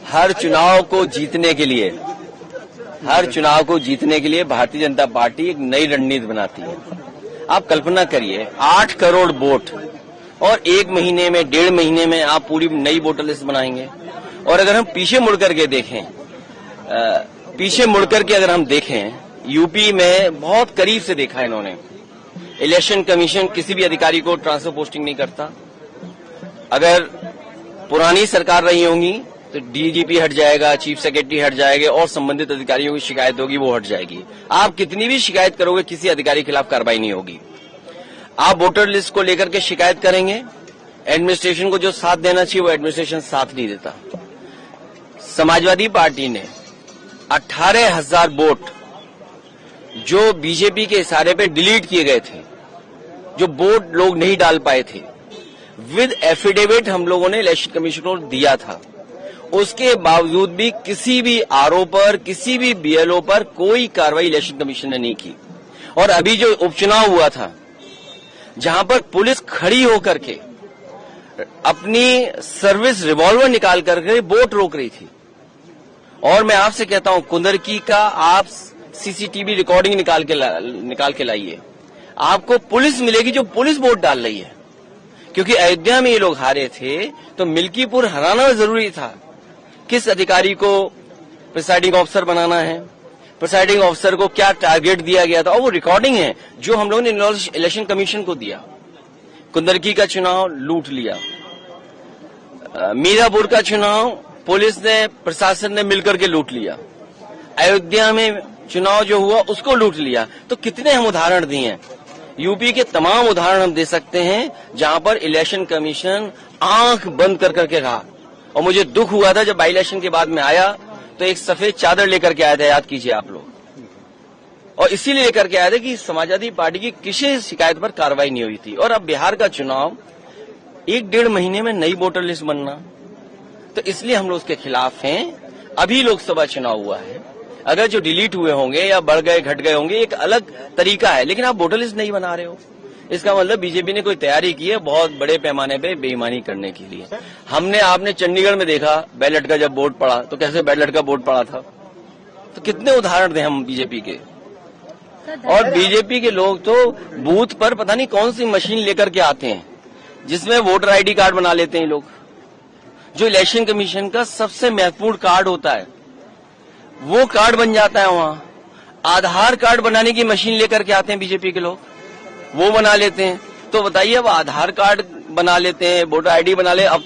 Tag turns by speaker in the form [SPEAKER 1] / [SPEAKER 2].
[SPEAKER 1] हर चुनाव को जीतने के लिए भारतीय जनता पार्टी एक नई रणनीति बनाती है। आप कल्पना करिए 8 करोड़ वोट और 1 महीने में 1.5 महीने में आप पूरी नई वोटर लिस्ट बनाएंगे। और अगर हम पीछे मुड़कर के अगर हम देखें यूपी में बहुत करीब से देखा है इन्होंने। इलेक्शन कमीशन किसी भी अधिकारी को ट्रांसफर पोस्टिंग नहीं करता। अगर पुरानी सरकार रही होंगी तो डीजीपी हट जाएगा, चीफ सेक्रेटरी हट जाएंगे और संबंधित अधिकारियों की शिकायत होगी वो हट जाएगी। आप कितनी भी शिकायत करोगे किसी अधिकारी के खिलाफ कार्रवाई नहीं होगी। आप वोटर लिस्ट को लेकर के शिकायत करेंगे, एडमिनिस्ट्रेशन को जो साथ देना चाहिए वो एडमिनिस्ट्रेशन साथ नहीं देता। समाजवादी पार्टी ने 18,000 वोट जो बीजेपी के इशारे पे डिलीट किए गए थे, जो वोट लोग नहीं डाल पाए थे, विद एफिडेविट हम लोगों ने इलेक्शन कमीशन को दिया था। उसके बावजूद भी किसी भी आरओ पर, किसी भी बीएलओ पर कोई कार्रवाई इलेक्शन कमीशन ने नहीं की। और अभी जो उपचुनाव हुआ था जहां पर पुलिस खड़ी होकर के अपनी सर्विस रिवॉल्वर निकाल करके वोट रोक रही थी। और मैं आपसे कहता हूं कुंदरकी का आप सीसीटीवी रिकॉर्डिंग निकाल के लाइए, आपको पुलिस मिलेगी जो पुलिस वोट डाल रही है। क्योंकि अयोध्या में ये लोग हारे थे तो मिल्कीपुर हराना जरूरी था। किस अधिकारी को प्रिसाइडिंग ऑफिसर बनाना है, प्रिसाइडिंग ऑफिसर को क्या टारगेट दिया गया था, और वो रिकॉर्डिंग है जो हम लोगों ने इलेक्शन कमीशन को दिया। कुंदरकी का चुनाव लूट लिया, मीरापुर का चुनाव पुलिस ने, प्रशासन ने मिलकर के लूट लिया, अयोध्या में चुनाव जो हुआ उसको लूट लिया। तो कितने हम उदाहरण दिए हैं। यूपी के तमाम उदाहरण हम दे सकते हैं जहां पर इलेक्शन कमीशन आंख बंद कर करके रहा। और मुझे दुख हुआ था जब बाई इलेक्शन के बाद में आया तो एक सफेद चादर लेकर के आया था, याद कीजिए आप लोग। और इसीलिए लेकर के आए थे कि समाजवादी पार्टी की किसी शिकायत पर कार्रवाई नहीं हुई थी। और अब बिहार का चुनाव 1-1.5 महीने में नई वोटर लिस्ट बनना, तो इसलिए हम लोग उसके खिलाफ हैं। अभी लोकसभा चुनाव हुआ है, अगर जो डिलीट हुए होंगे या बढ़ गए घट गए होंगे एक अलग तरीका है, लेकिन आप वोटर लिस्ट नहीं बना रहे हो। इसका मतलब बीजेपी ने कोई तैयारी की है बहुत बड़े पैमाने पे बेईमानी करने के लिए। आपने चंडीगढ़ में देखा बैलेट का जब वोट पड़ा तो कैसे बैलेट का वोट पड़ा था। तो कितने उदाहरण दें हम बीजेपी के। और बीजेपी के लोग तो बूथ पर पता नहीं कौन सी मशीन लेकर के आते हैं जिसमें वोटर आईडी कार्ड बना लेते हैं लोग। जो इलेक्शन कमीशन का सबसे महत्वपूर्ण कार्ड होता है वो कार्ड बन जाता है वहां। आधार कार्ड बनाने की मशीन लेकर के आते हैं बीजेपी के लोग, वो बना लेते हैं। तो बताइए अब आधार कार्ड बना लेते हैं, वोटर आईडी बना ले। अब